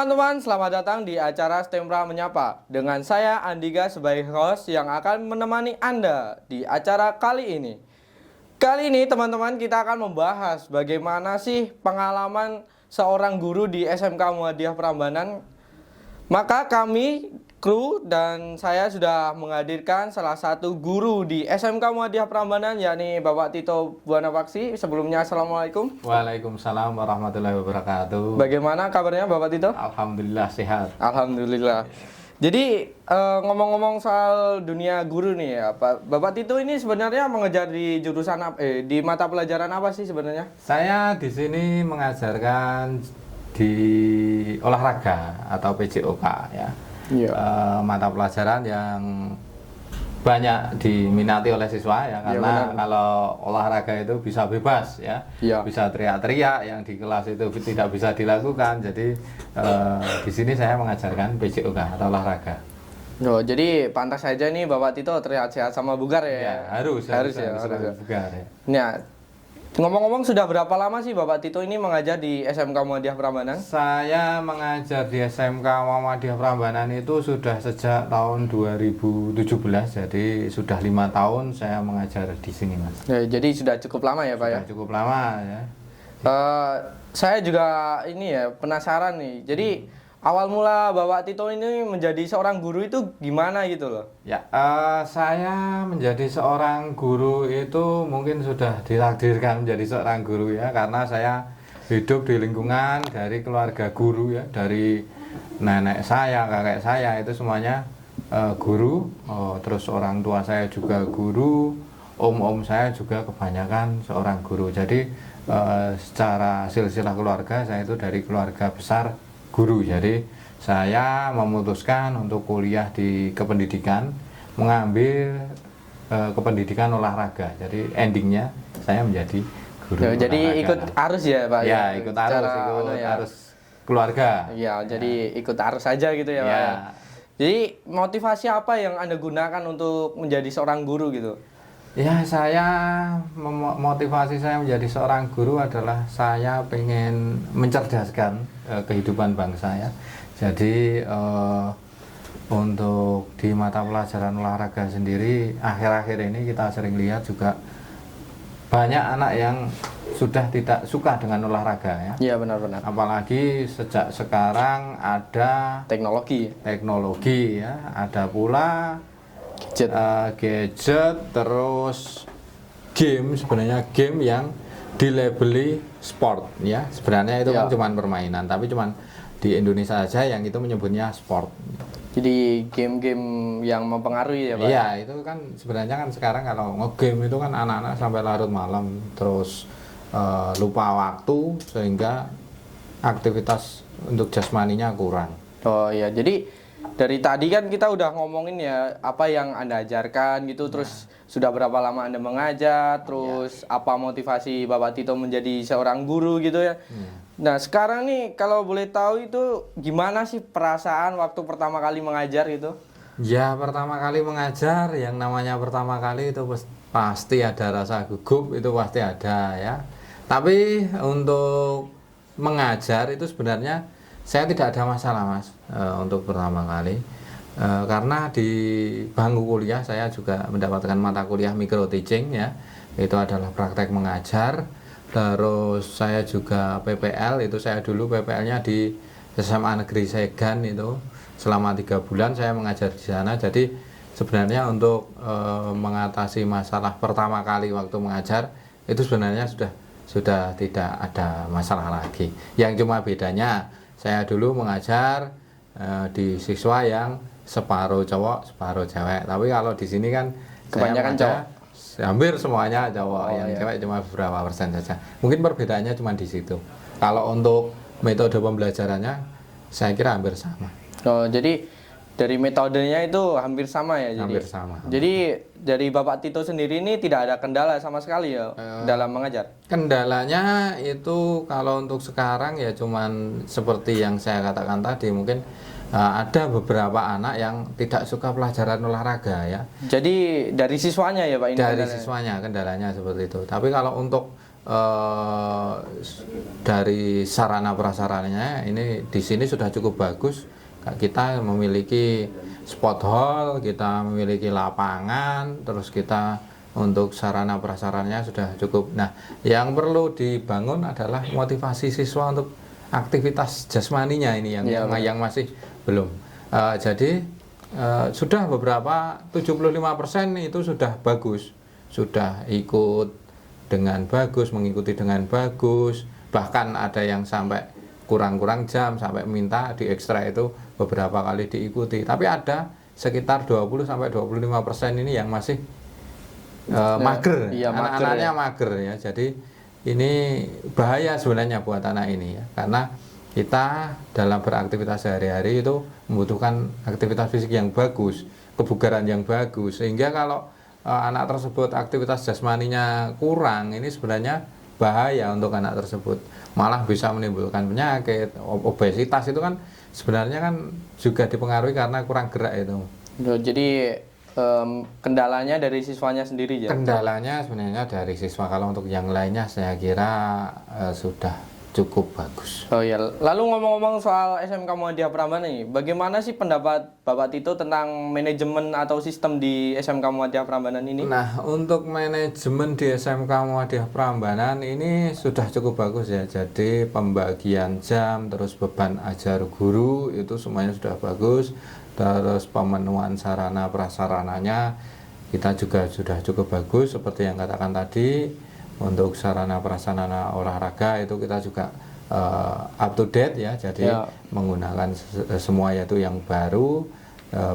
teman-teman, selamat datang di acara Stempra Menyapa. Dengan saya Andiga sebagai host yang akan menemani Anda di acara kali ini. Kali ini teman-teman kita akan membahas bagaimana sih pengalaman seorang guru di SMK Muhammadiyah Prambanan. Maka kami, kru dan saya sudah menghadirkan salah satu guru di SMK Muhammadiyah Prambanan, yakni Bapak Tito Buanawaksi. Sebelumnya Assalamualaikum. Waalaikumsalam warahmatullahi wabarakatuh. Bagaimana kabarnya Bapak Tito? Alhamdulillah sehat. Alhamdulillah. Jadi ngomong-ngomong soal dunia guru nih ya, Bapak Tito ini sebenarnya mengejar di jurusan di mata pelajaran apa sih sebenarnya? Saya di sini mengajarkan di olahraga atau PJOK ya. Iya. Mata pelajaran yang banyak diminati oleh siswa ya, karena kalau olahraga itu bisa bebas ya, bisa teriak-teriak yang di kelas itu tidak bisa dilakukan. Jadi di sini saya mengajarkan PJOK atau olahraga. Oh, jadi pantas saja nih Bapak Tito terlihat sehat sama bugar ya? Ya, harus bugar ya. Nah, ngomong-ngomong sudah berapa lama sih Bapak Tito ini mengajar di SMK Muhammadiyah Prambanan? Saya mengajar di SMK Muhammadiyah Prambanan itu sudah sejak tahun 2017, jadi sudah 5 tahun saya mengajar di sini, Mas. Ya, jadi sudah cukup lama ya Pak ya? Cukup lama ya. Saya juga ini ya penasaran nih. Jadi awal mula Bapak Tito ini menjadi seorang guru itu gimana gitu loh? Ya, saya menjadi seorang guru itu mungkin sudah ditakdirkan menjadi seorang guru ya, karena saya hidup di lingkungan dari keluarga guru ya, dari nenek saya, kakek saya itu semuanya guru. Terus orang tua saya juga guru, om-om saya juga kebanyakan seorang guru. Jadi secara silsilah keluarga saya itu dari keluarga besar guru. Jadi saya memutuskan untuk kuliah di kependidikan, mengambil kependidikan olahraga. Jadi endingnya saya menjadi guru. Jadi olahraga. Ikut arus ya Pak? Ya, ikut arus, arus keluarga. Ya, jadi ikut arus saja gitu ya Pak. Ya. Jadi motivasi apa yang Anda gunakan untuk menjadi seorang guru gitu? Ya, motivasi saya menjadi seorang guru adalah saya pengen mencerdaskan kehidupan bangsa ya. Jadi untuk di mata pelajaran olahraga sendiri akhir-akhir ini kita sering lihat juga banyak anak yang sudah tidak suka dengan olahraga ya. Iya, benar-benar. Apalagi sejak sekarang ada teknologi ya, ada pula gadget, terus game, sebenarnya game yang dilabeli sport ya. Sebenarnya itu kan cuma permainan, tapi cuma di Indonesia saja yang itu menyebutnya sport. Jadi game-game yang mempengaruhi ya Pak? Iya, itu kan sebenarnya kan sekarang kalau nge-game itu kan anak-anak sampai larut malam, terus lupa waktu sehingga aktivitas untuk jasmaninya kurang. Oh iya, jadi dari tadi kan kita udah ngomongin ya apa yang Anda ajarkan gitu, terus sudah berapa lama Anda mengajar, terus apa motivasi Bapak Tito menjadi seorang guru gitu ya. Nah sekarang nih kalau boleh tahu itu gimana sih perasaan waktu pertama kali mengajar gitu? Ya, pertama kali mengajar, yang namanya pertama kali itu pasti ada rasa gugup, itu pasti ada ya. Tapi untuk mengajar itu sebenarnya saya tidak ada masalah Mas untuk pertama kali, karena di bangku kuliah saya juga mendapatkan mata kuliah micro teaching ya, itu adalah praktek mengajar. Terus saya juga PPL, itu saya dulu PPL-nya di SMA Negeri Segan, itu selama 3 bulan saya mengajar di sana. Jadi sebenarnya untuk mengatasi masalah pertama kali waktu mengajar itu sebenarnya sudah tidak ada masalah lagi. Yang cuma bedanya saya dulu mengajar di siswa yang separuh cowok, separuh cewek. Tapi kalau di sini kan kebanyakan cowok. Hampir semuanya cowok, yang cewek cuma beberapa persen saja. Mungkin perbedaannya cuma di situ. Kalau untuk metode pembelajarannya saya kira hampir sama. Oh, jadi dari metodenya itu hampir sama ya? Hampir sama. Jadi dari Bapak Tito sendiri ini tidak ada kendala sama sekali ya dalam mengajar? Kendalanya itu kalau untuk sekarang ya cuman seperti yang saya katakan tadi, mungkin ada beberapa anak yang tidak suka pelajaran olahraga ya. Jadi dari siswanya ya Pak ini? Dari siswanya kendalanya seperti itu. Tapi kalau untuk dari sarana prasarananya ini di sini sudah cukup bagus. Kita memiliki sport hall, kita memiliki lapangan, terus kita untuk sarana prasarannya sudah cukup. Nah, yang perlu dibangun adalah motivasi siswa untuk aktivitas jasmaninya ini yang masih belum. Jadi sudah beberapa 75% itu sudah bagus, sudah ikut dengan bagus, mengikuti dengan bagus, bahkan ada yang sampai kurang-kurang jam sampai minta di ekstra itu beberapa kali diikuti. Tapi ada sekitar 20-25% ini yang masih mager, anak-anaknya mager ya. Jadi ini bahaya sebenarnya buat anak ini ya, karena kita dalam beraktivitas sehari-hari itu membutuhkan aktivitas fisik yang bagus, kebugaran yang bagus, sehingga kalau anak tersebut aktivitas jasmaninya kurang, ini sebenarnya bahaya untuk anak tersebut, malah bisa menimbulkan penyakit. Obesitas itu kan sebenarnya kan juga dipengaruhi karena kurang gerak itu. Jadi kendalanya dari siswanya sendiri ya? Kendalanya sebenarnya dari siswa. Kalau untuk yang lainnya saya kira sudah cukup bagus. Oh ya, lalu ngomong-ngomong soal SMK Muhammadiyah Prambanan nih, bagaimana sih pendapat Bapak Tito tentang manajemen atau sistem di SMK Muhammadiyah Prambanan ini? Nah, untuk manajemen di SMK Muhammadiyah Prambanan ini sudah cukup bagus ya. Jadi pembagian jam, terus beban ajar guru itu semuanya sudah bagus. Terus pemenuhan sarana prasarananya kita juga sudah cukup bagus, seperti yang katakan tadi. Untuk sarana prasarana olahraga itu kita juga up to date ya, jadi menggunakan semua yaitu yang baru,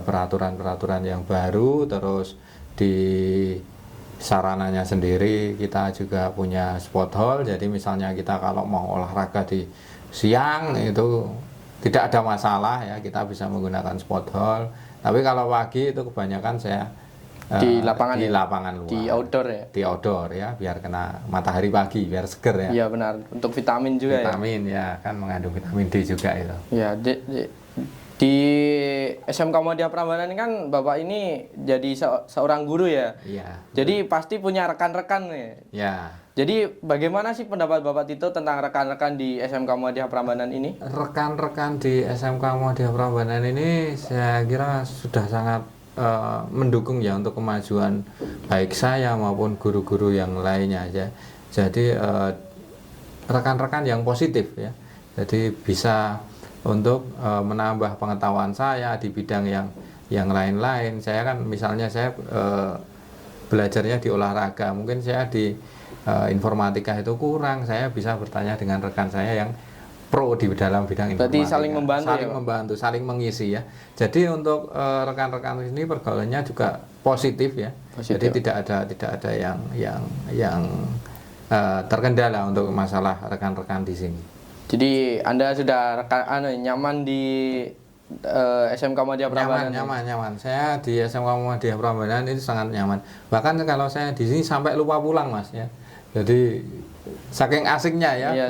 peraturan-peraturan yang baru. Terus di sarananya sendiri kita juga punya sport hall, jadi misalnya kita kalau mau olahraga di siang itu tidak ada masalah ya, kita bisa menggunakan sport hall. Tapi kalau pagi itu kebanyakan saya di lapangan luar, di outdoor ya, di outdoor ya, biar kena matahari pagi biar seger ya. Iya benar, untuk vitamin juga vitamin ya kan mengandung vitamin D juga itu ya. Di SMK Muhammadiyah Prambanan ini kan Bapak ini jadi seorang guru ya. Iya. Jadi pasti punya rekan-rekan nih ya. Jadi bagaimana sih pendapat Bapak Tito tentang rekan-rekan di SMK Muhammadiyah Prambanan ini? Rekan-rekan di SMK Muhammadiyah Prambanan ini saya kira sudah sangat mendukung ya untuk kemajuan baik saya maupun guru-guru yang lainnya ya. Jadi rekan-rekan yang positif ya. Jadi bisa untuk menambah pengetahuan saya di bidang yang lain-lain. Saya kan misalnya saya belajarnya di olahraga, mungkin saya di informatika itu kurang, saya bisa bertanya dengan rekan saya yang pro di dalam bidang informatika. Berarti saling membantu, saling mengisi ya. Jadi untuk rekan-rekan ini pergaulannya juga positif ya. Jadi tidak ada yang terkendala untuk masalah rekan-rekan di sini. Jadi Anda sudah nyaman di SMK Muhammadiyah Prambanan? Nyaman. Saya di SMK Muhammadiyah Prambanan itu sangat nyaman. Bahkan kalau saya di sini sampai lupa pulang Mas ya. Jadi saking asiknya ya. Iya,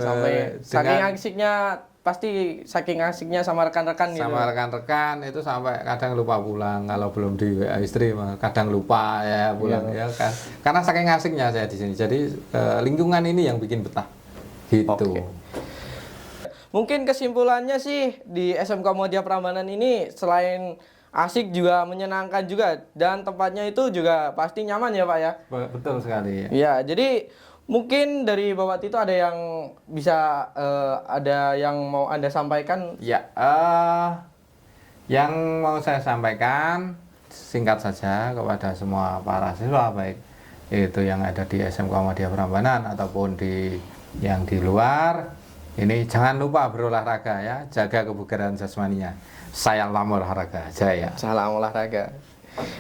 saking asiknya, pasti saking asiknya sama rekan-rekan gitu. Sama rekan-rekan itu sampai kadang lupa pulang, kalau belum di WA istri kadang lupa ya pulang ya kan. Karena saking asiknya saya di sini. Jadi lingkungan ini yang bikin betah. Gitu. Okay. Mungkin kesimpulannya sih di SMK Muhammadiyah Prambanan ini selain asik juga menyenangkan juga, dan tempatnya itu juga pasti nyaman ya Pak ya. Betul sekali ya. Ya, jadi mungkin dari Bapak Tito ada yang bisa ada yang mau Anda sampaikan? Ya, yang mau saya sampaikan singkat saja kepada semua para siswa, baik itu yang ada di SMK Muhammadiyah Prambanan ataupun yang di luar. Ini jangan lupa berolahraga ya, jaga kebugaran jasmaninya. Salam olahraga, jaya. Salam olahraga.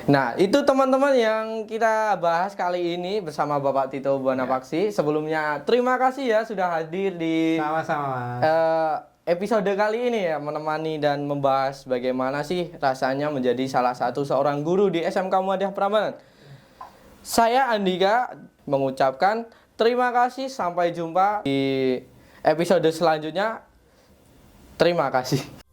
Nah, itu teman-teman yang kita bahas kali ini bersama Bapak Tito Buanapaksi. Sebelumnya terima kasih ya sudah hadir di sama-sama episode kali ini ya, menemani dan membahas bagaimana sih rasanya menjadi salah satu seorang guru di SMK Muhammadiyah Prambanan. Saya Andika mengucapkan terima kasih, sampai jumpa di episode selanjutnya. Terima kasih.